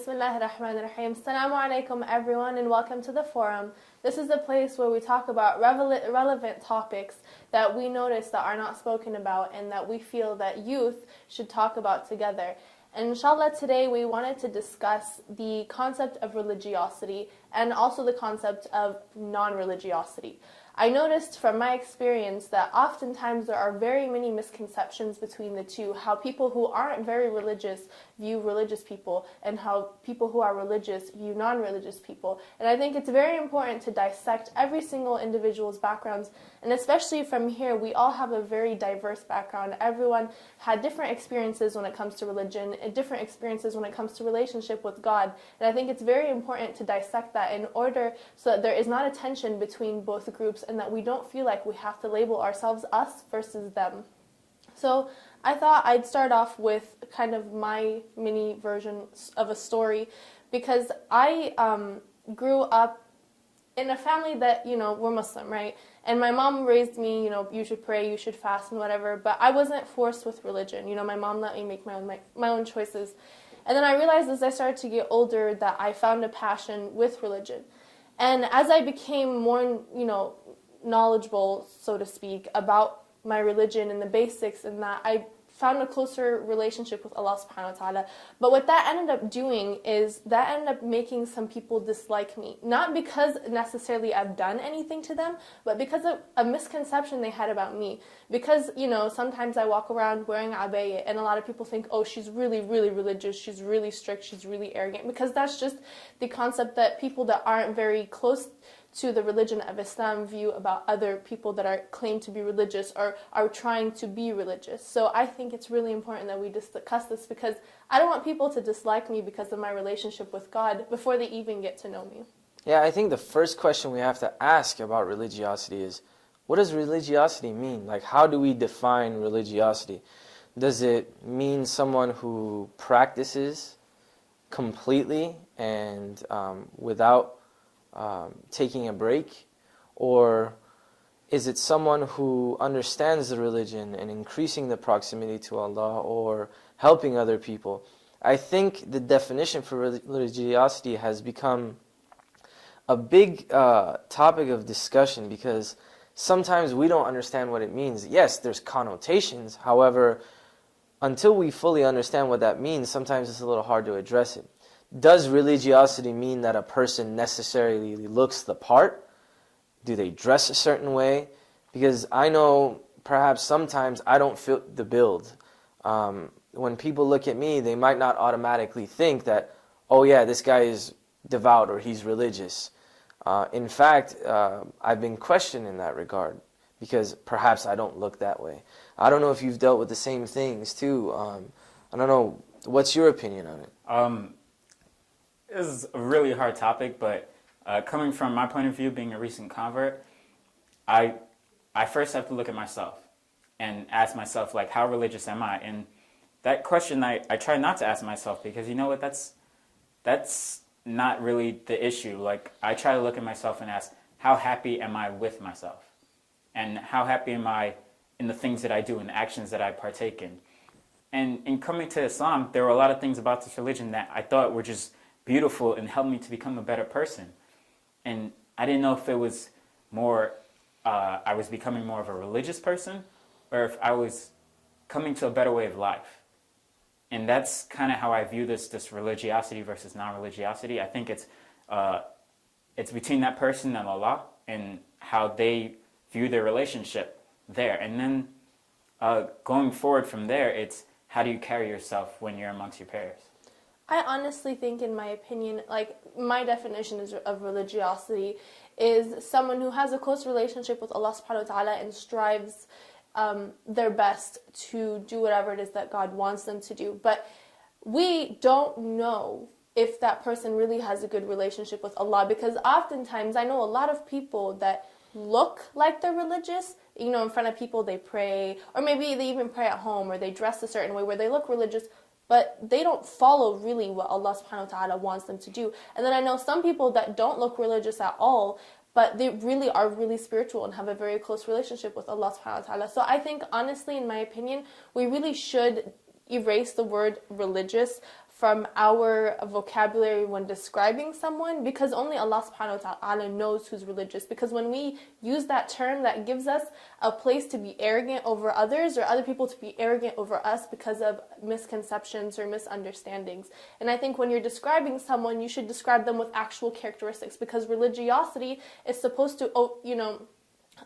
Bismillah ar-Rahman ar-Rahim. Assalamu alaikum everyone and welcome to the forum. This is the place where we talk about relevant topics that we notice that are not spoken about and that we feel that youth should talk about together. And inshallah today we wanted to discuss the concept of religiosity and also the concept of non-religiosity. I noticed from my experience that oftentimes there are very many misconceptions between the two, how people who aren't very religious view religious people and how people who are religious view non-religious people. And I think it's very important to dissect every single individual's backgrounds, and especially from here, we all have a very diverse background. Everyone had different experiences when it comes to religion and different experiences when it comes to relationship with God. And I think it's very important to dissect that in order so that there is not a tension between both groups and that we don't feel like we have to label ourselves us versus them. So I thought I'd start off with kind of my mini version of a story, because I grew up in a family that, we're Muslim, right? And my mom raised me, you should pray, you should fast and whatever, but I wasn't forced with religion. My mom let me make my own choices. And then I realized as I started to get older that I found a passion with religion. And as I became more, knowledgeable, so to speak, about my religion and the basics and that, I found a closer relationship with Allah subhanahu wa ta'ala. But what that ended up doing is that ended up making some people dislike me. Not because necessarily I've done anything to them, but because of a misconception they had about me. Because, sometimes I walk around wearing abaya and a lot of people think, oh, she's really, really religious, she's really strict, she's really arrogant. Because that's just the concept that people that aren't very close to the religion of Islam view about other people that are claimed to be religious or are trying to be religious. So I think it's really important that we discuss this, because I don't want people to dislike me because of my relationship with God before they even get to know me. Yeah, I think the first question we have to ask about religiosity is, what does religiosity mean? Like, how do we define religiosity? Does it mean someone who practices completely and without taking a break? Or is it someone who understands the religion and increasing the proximity to Allah or helping other people? I think the definition for religiosity has become a big topic of discussion, because sometimes we don't understand what it means. Yes, there's connotations. However, until we fully understand what that means, sometimes it's a little hard to address it. Does religiosity mean that a person necessarily looks the part? Do they dress a certain way? Because I know perhaps sometimes I don't fit the build. When people look at me, they might not automatically think that, oh yeah, this guy is devout or he's religious. In fact, I've been questioned in that regard, because perhaps I don't look that way. I don't know if you've dealt with the same things too. I don't know. What's your opinion on it? This is a really hard topic, but coming from my point of view, being a recent convert, I first have to look at myself and ask myself, like, how religious am I? And that question I try not to ask myself, because you know what, that's not really the issue. Like, I try to look at myself and ask, how happy am I with myself? And how happy am I in the things that I do and the actions that I partake in? And in coming to Islam, there were a lot of things about this religion that I thought were just beautiful and helped me to become a better person. And I didn't know if it was more, I was becoming more of a religious person, or if I was coming to a better way of life. And that's kind of how I view this religiosity versus non-religiosity. I think it's between that person and Allah and how they view their relationship there. And then going forward from there, it's how do you carry yourself when you're amongst your peers? I honestly think, in my opinion, like, my definition of religiosity is someone who has a close relationship with Allah subhanahu wa ta'ala and strives their best to do whatever it is that God wants them to do. But we don't know if that person really has a good relationship with Allah, because oftentimes I know a lot of people that look like they're religious, in front of people they pray, or maybe they even pray at home, or they dress a certain way where they look religious, but they don't follow really what Allah subhanahu wa ta'ala wants them to do. And then I know some people that don't look religious at all, but they really are really spiritual and have a very close relationship with Allah subhanahu wa ta'ala. So I think, honestly, in my opinion, we really should erase the word religious from our vocabulary when describing someone, because only Allah subhanahu wa ta'ala knows who's religious. Because when we use that term, that gives us a place to be arrogant over others, or other people to be arrogant over us because of misconceptions or misunderstandings. And I think when you're describing someone, you should describe them with actual characteristics, because religiosity is supposed to,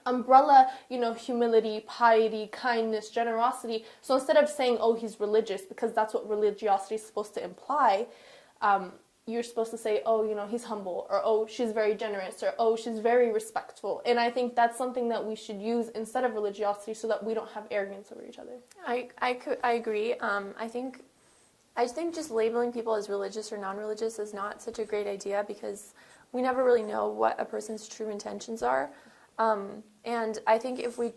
umbrella, humility, piety, kindness, generosity. So instead of saying, oh, he's religious, because that's what religiosity is supposed to imply, you're supposed to say, oh, he's humble, or oh, she's very generous, or oh, she's very respectful. And I think that's something that we should use instead of religiosity, so that we don't have arrogance over each other. I agree. I think just labeling people as religious or non-religious is not such a great idea, because we never really know what a person's true intentions are. And I think if we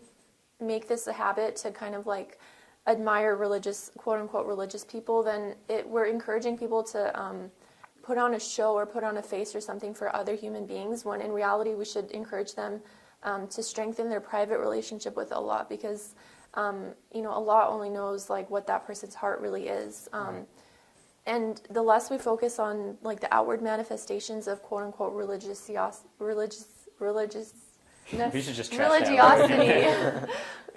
make this a habit to kind of like admire religious, quote-unquote religious people, then we're encouraging people to put on a show or put on a face or something for other human beings, when in reality we should encourage them to strengthen their private relationship with Allah, because Allah only knows like what that person's heart really is. And the less we focus on like the outward manifestations of quote-unquote religiosity, We should just trash that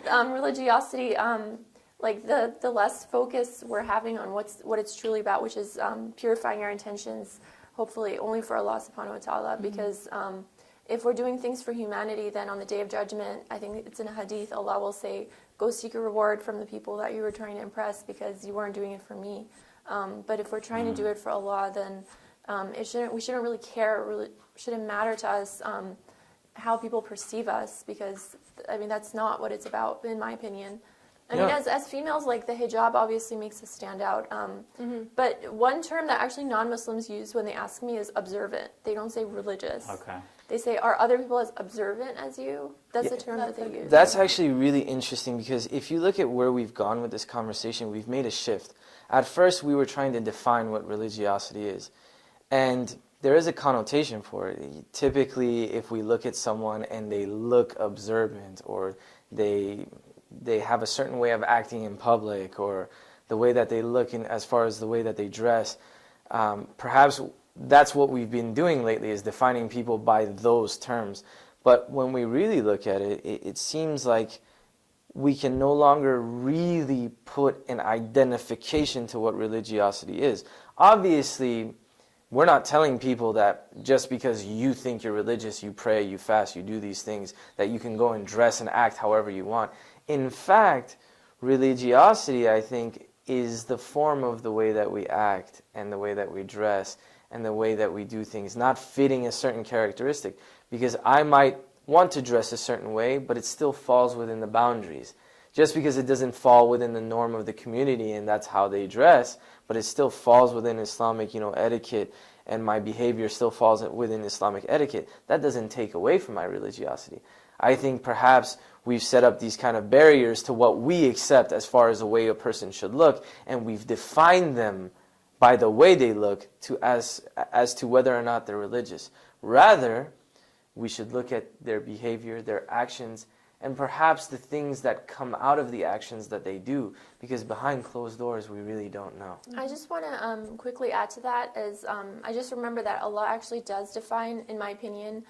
word. religiosity, like the less focus we're having on what it's truly about, which is purifying our intentions, hopefully only for Allah subhanahu wa ta'ala. Because if we're doing things for humanity, then on the Day of Judgment, I think it's in a hadith, Allah will say, go seek a reward from the people that you were trying to impress, because you weren't doing it for me. But if we're trying to do it for Allah, then we shouldn't really care, shouldn't matter to us how people perceive us, because that's not what it's about, in my opinion. I mean, as females, like the hijab obviously makes us stand out. But one term that actually non-Muslims use when they ask me is observant. They don't say religious. Okay. They say, are other people as observant as you? That's the term that they use. That's actually really interesting, because if you look at where we've gone with this conversation, we've made a shift. At first, we were trying to define what religiosity is. And there is a connotation for it. Typically, if we look at someone and they look observant, or they have a certain way of acting in public, or the way that they look in, as far as the way that they dress, perhaps that's what we've been doing lately, is defining people by those terms. But when we really look at it, it seems like we can no longer really put an identification to what religiosity is. Obviously, we're not telling people that just because you think you're religious, you pray, you fast, you do these things, that you can go and dress and act however you want. In fact, religiosity, I think, is the form of the way that we act and the way that we dress and the way that we do things, not fitting a certain characteristic. Because I might want to dress a certain way, but it still falls within the boundaries. Just because it doesn't fall within the norm of the community and that's how they dress, but it still falls within Islamic, etiquette, and my behavior still falls within Islamic etiquette, that doesn't take away from my religiosity. I think perhaps we've set up these kind of barriers to what we accept as far as the way a person should look, and we've defined them by the way they look as to whether or not they're religious. Rather, we should look at their behavior, their actions, and perhaps the things that come out of the actions that they do, because behind closed doors we really don't know. I just want to quickly add to that, as I just remember that Allah actually does define, in my opinion,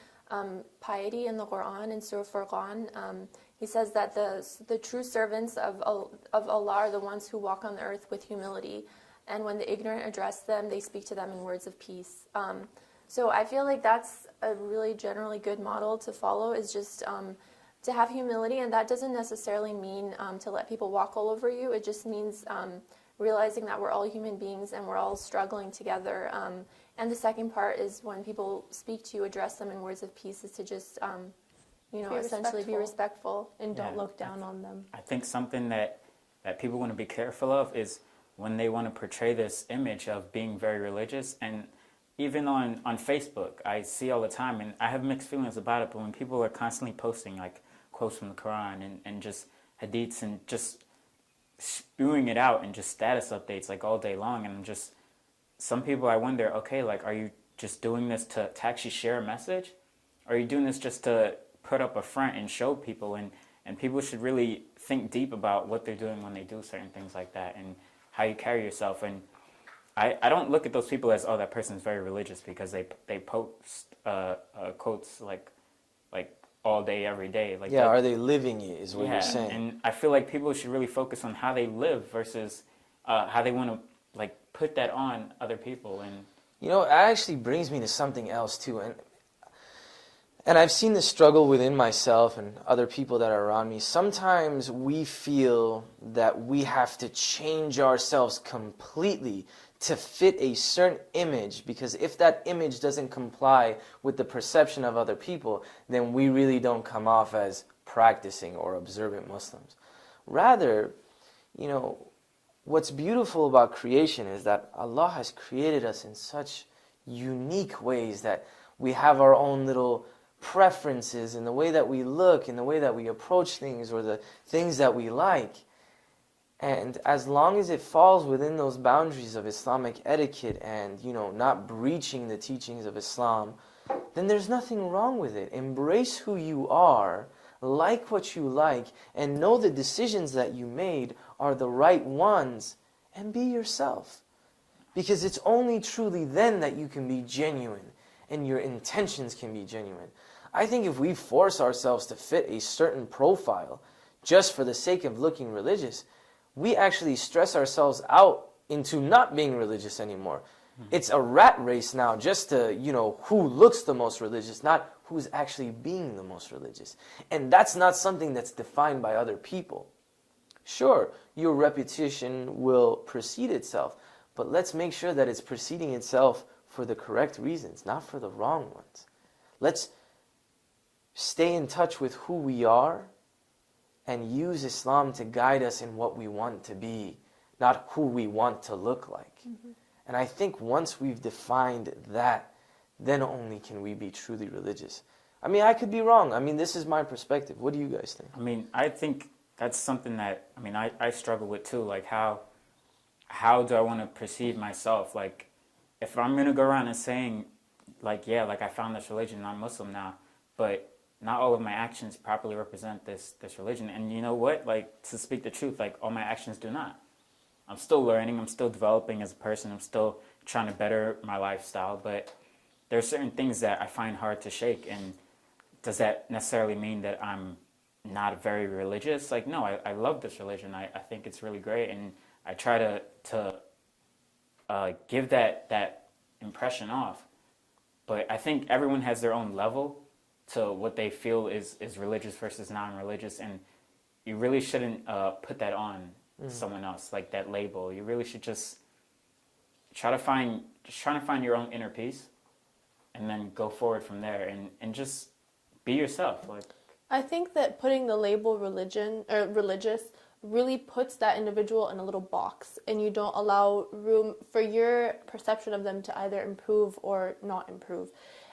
piety in the Quran, in Surah Furqan. He says that the true servants of Allah are the ones who walk on the earth with humility, and when the ignorant address them, they speak to them in words of peace. So I feel like that's a really generally good model to follow, is just to have humility, and that doesn't necessarily mean to let people walk all over you. It just means realizing that we're all human beings and we're all struggling together. And the second part is when people speak to you, address them in words of peace, is to just, essentially be respectful. And don't look down on them. I think something that people want to be careful of is when they want to portray this image of being very religious. And even on Facebook, I see all the time, and I have mixed feelings about it, but when people are constantly posting like quotes from the Quran and just hadiths and just spewing it out and just status updates like all day long, and I'm just, some people I wonder, okay, like, are you just doing this to actually share a message? Or are you doing this just to put up a front and show people? And people should really think deep about what they're doing when they do certain things like that, and how you carry yourself. And I don't look at those people as, oh, that person's very religious because they post quotes like all day every day. Like Yeah, that, are they living it is what yeah, you're saying. and I feel like people should really focus on how they live versus how they want to like put that on other people. And You know, it actually brings me to something else too. And I've seen this struggle within myself and other people that are around me. Sometimes we feel that we have to change ourselves completely to fit a certain image, because if that image doesn't comply with the perception of other people, then we really don't come off as practicing or observant Muslims. Rather, you know, what's beautiful about creation is that Allah has created us in such unique ways that we have our own little preferences in the way that we look, in the way that we approach things, or the things that we like. And as long as it falls within those boundaries of Islamic etiquette and, you know, not breaching the teachings of Islam, then there's nothing wrong with it. Embrace who you are, like what you like, and know the decisions that you made are the right ones, and be yourself. Because it's only truly then that you can be genuine and your intentions can be genuine. I think if we force ourselves to fit a certain profile just for the sake of looking religious, we actually stress ourselves out into not being religious anymore. It's a rat race now just to, you know, who looks the most religious, not who's actually being the most religious. And that's not something that's defined by other people. Sure, your reputation will precede itself, but let's make sure that it's preceding itself for the correct reasons, not for the wrong ones. Let's stay in touch with who we are and use Islam to guide us in what we want to be, not who we want to look like. Mm-hmm. And I think once we've defined that, then only can we be truly religious. I mean, I could be wrong. I mean, this is my perspective. What do you guys think? I mean, I think that's something that, I mean, I struggle with too. Like, how do I want to perceive myself? Like, if I'm going to go around and saying, like, yeah, like I found this religion and I'm Muslim now, but not all of my actions properly represent this religion. And you know what? Like, to speak the truth, like, all my actions do not. I'm still learning. I'm still developing as a person. I'm still trying to better my lifestyle. But there are certain things that I find hard to shake. And does that necessarily mean that I'm not very religious? Like, no, I love this religion. I think it's really great. And I try to give that impression off. But I think everyone has their own level to what they feel is religious versus non-religious, and you really shouldn't put that on someone else, like that label. You really should just trying to find your own inner peace, and then go forward from there, and just be yourself. Like, I think that putting the label religion or religious really puts that individual in a little box, and you don't allow room for your perception of them to either improve or not improve.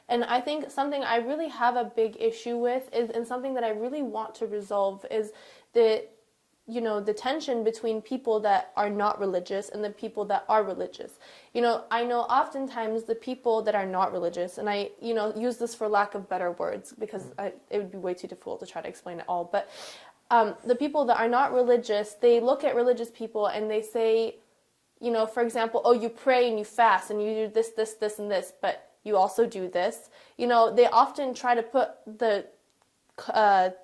And I think something I really have a big issue with is, and something that I really want to resolve, is the tension between people that are not religious and the people that are religious. I know oftentimes the people that are not religious, and I, use this for lack of better words because it would be way too difficult to try to explain it all, but the people that are not religious, they look at religious people and they say, for example, oh, you pray and you fast and you do this, this, this, and this, but you also do this. They often try to put the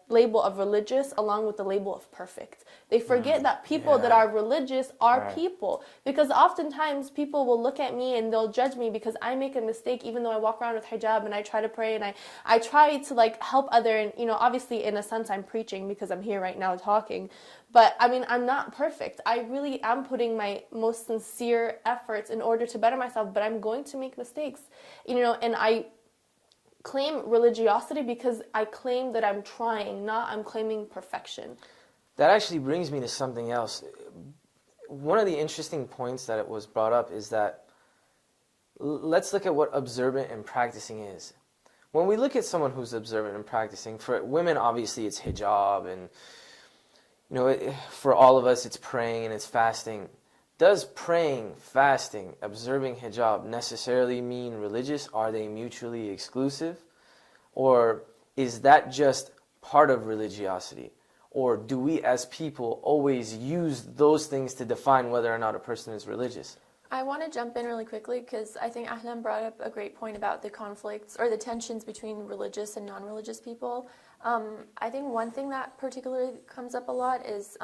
label of religious along with the label of perfect. They forget that people that are religious are people, because oftentimes people will look at me and they'll judge me because I make a mistake, even though I walk around with hijab and I try to pray and I try to like help other, and obviously in a sense I'm preaching because I'm here right now talking, but I mean, I'm not perfect. I really am putting my most sincere efforts in order to better myself, but I'm going to make mistakes, and I claim religiosity because I claim that I'm trying, not I'm claiming perfection. That actually brings me to something else. One of the interesting points that it was brought up is that let's look at what observant and practicing is. When we look at someone who's observant and practicing, for women obviously it's hijab, and for all of us it's praying and it's fasting. Does praying, fasting, observing hijab necessarily mean religious? Are they mutually exclusive? Or is that just part of religiosity? Or do we as people always use those things to define whether or not a person is religious? I want to jump in really quickly because I think Ahlan brought up a great point about the conflicts or the tensions between religious and non-religious people. I think one thing that particularly comes up a lot is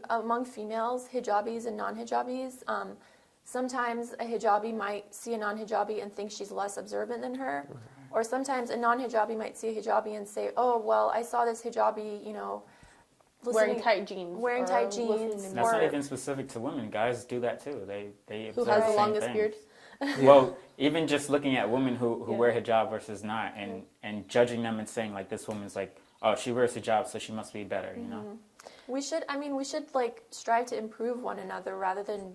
among females, hijabis and non-hijabis. Sometimes a hijabi might see a non-hijabi and think she's less observant than her. Or sometimes a non-hijabi might see a hijabi and say, oh, well, I saw this hijabi, Wearing tight jeans. Wearing tight jeans. That's not even specific to women. Guys do that too. They Who observe has the same longest things. beard? Well, even just looking at women who wear hijab versus not, and judging them and saying like this woman's like, oh, she wears hijab, so she must be better, you know. We should like strive to improve one another rather than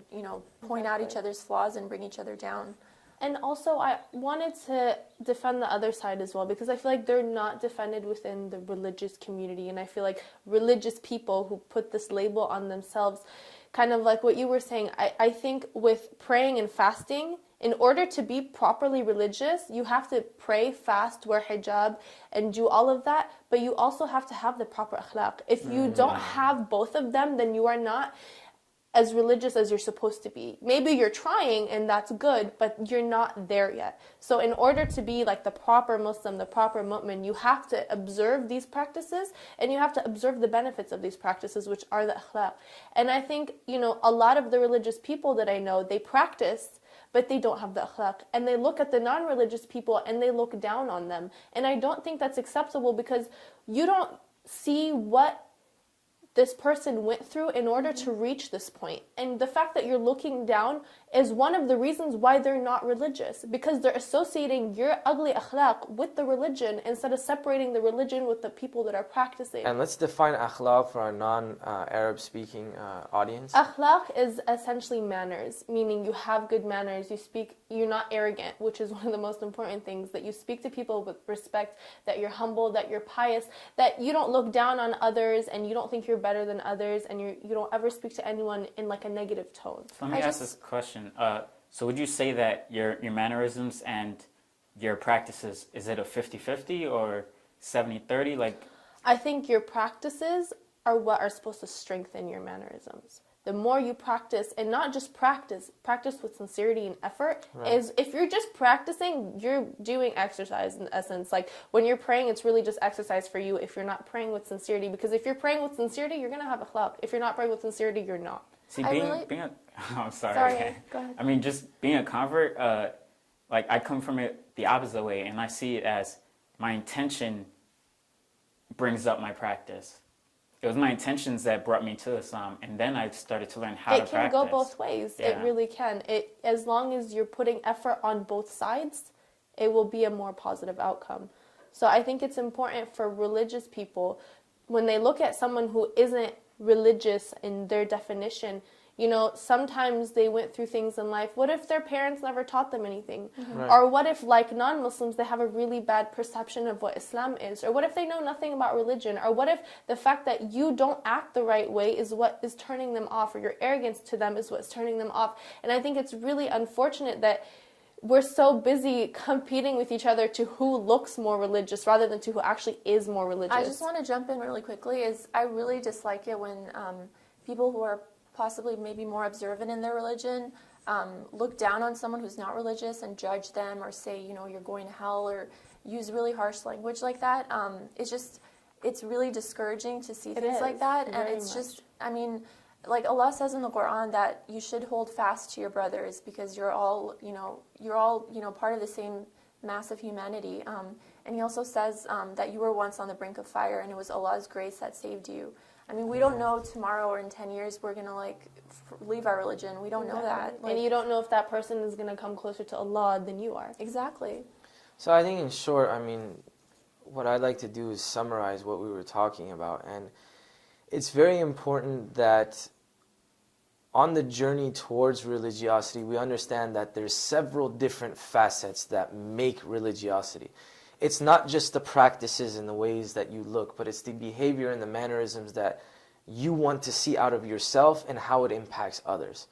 point out each other's flaws and bring each other down. And also, I wanted to defend the other side as well, because I feel like they're not defended within the religious community. And I feel like religious people who put this label on themselves, kind of like what you were saying, I think with praying and fasting, in order to be properly religious, you have to pray, fast, wear hijab, and do all of that. But you also have to have the proper akhlaq. If you don't have both of them, then you are not as religious as you're supposed to be. Maybe you're trying and that's good, but you're not there yet. So in order to be like the proper Muslim, the proper mu'min, you have to observe these practices and you have to observe the benefits of these practices, which are the akhlaq. And I think, a lot of the religious people that I know, they practice, but they don't have the akhlaq. And they look at the non-religious people and they look down on them. And I don't think that's acceptable, because you don't see what this person went through in order to reach this point. And the fact that you're looking down is one of the reasons why they're not religious, because they're associating your ugly akhlaq with the religion instead of separating the religion with the people that are practicing. And let's define akhlaq for our non-Arab speaking audience. Akhlaq is essentially manners, meaning you have good manners, you're not arrogant, which is one of the most important things, that you speak to people with respect, that you're humble, that you're pious, that you don't look down on others and you don't think you're better than others, and you don't ever speak to anyone in like a negative tone. So let me ask this question. So would you say that your mannerisms and your practices, is it a 50-50 or 70-30? Like, I think your practices are what are supposed to strengthen your mannerisms. The more you practice, and not just practice with sincerity and effort, is if you're just practicing, you're doing exercise in essence. Like when you're praying, it's really just exercise for you if you're not praying with sincerity. Because if you're praying with sincerity, you're going to have akhlaq. If you're not praying with sincerity, you're not. see, being a I'm sorry. Sorry, Okay. go ahead. I mean, just being a convert, like I come from it the opposite way, and I see it as my intention brings up my practice. It was my intentions that brought me to Islam, and then I started to learn how to It practice. can go both ways. Yeah. It really can. As long as you're putting effort on both sides, it will be a more positive outcome. So I think it's important for religious people, when they look at someone who isn't religious in their definition, sometimes they went through things in life. What if their parents never taught them anything? Right. Or what if, like non-Muslims, they have a really bad perception of what Islam is? Or what if they know nothing about religion? Or what if the fact that you don't act the right way is what is turning them off, or your arrogance to them is what's turning them off? And I think it's really unfortunate that we're so busy competing with each other to who looks more religious rather than to who actually is more religious. I just want to jump in really quickly. I really dislike it when people who are possibly maybe more observant in their religion look down on someone who's not religious and judge them, or say, you're going to hell, or use really harsh language like that. It's really discouraging to see things like that. And it's just, like Allah says in the Quran that you should hold fast to your brothers, because you're all part of the same mass of humanity. And He also says that you were once on the brink of fire, and it was Allah's grace that saved you. We don't know tomorrow or in 10 years we're going to leave our religion. We don't know that. And you don't know if that person is going to come closer to Allah than you are. Exactly. So I think in short, what I'd like to do is summarize what we were talking about. And it's very important that on the journey towards religiosity, we understand that there's several different facets that make religiosity. It's not just the practices and the ways that you look, but it's the behavior and the mannerisms that you want to see out of yourself and how it impacts others.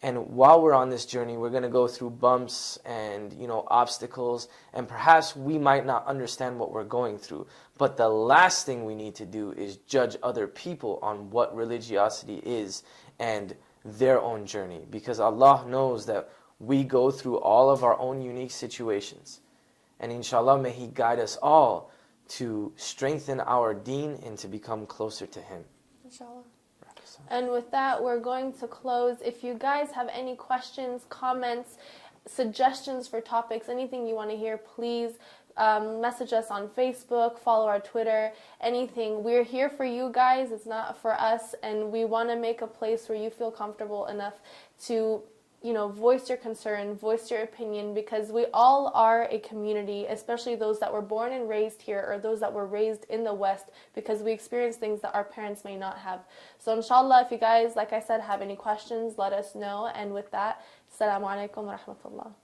And while we're on this journey, we're going to go through bumps and, obstacles, and perhaps we might not understand what we're going through. But the last thing we need to do is judge other people on what religiosity is and their own journey, because Allah knows that we go through all of our own unique situations. And inshallah, may He guide us all to strengthen our deen and to become closer to Him. Inshallah. And with that, we're going to close. If you guys have any questions, comments, suggestions for topics, anything you want to hear, please message us on Facebook, follow our Twitter, anything. We're here for you guys. It's not for us. And we want to make a place where you feel comfortable enough to voice your concern, voice your opinion, because we all are a community, especially those that were born and raised here or those that were raised in the West, because we experience things that our parents may not have. So inshallah, if you guys, like I said, have any questions, let us know. And with that, Assalamu alaikum wa rahmatullah.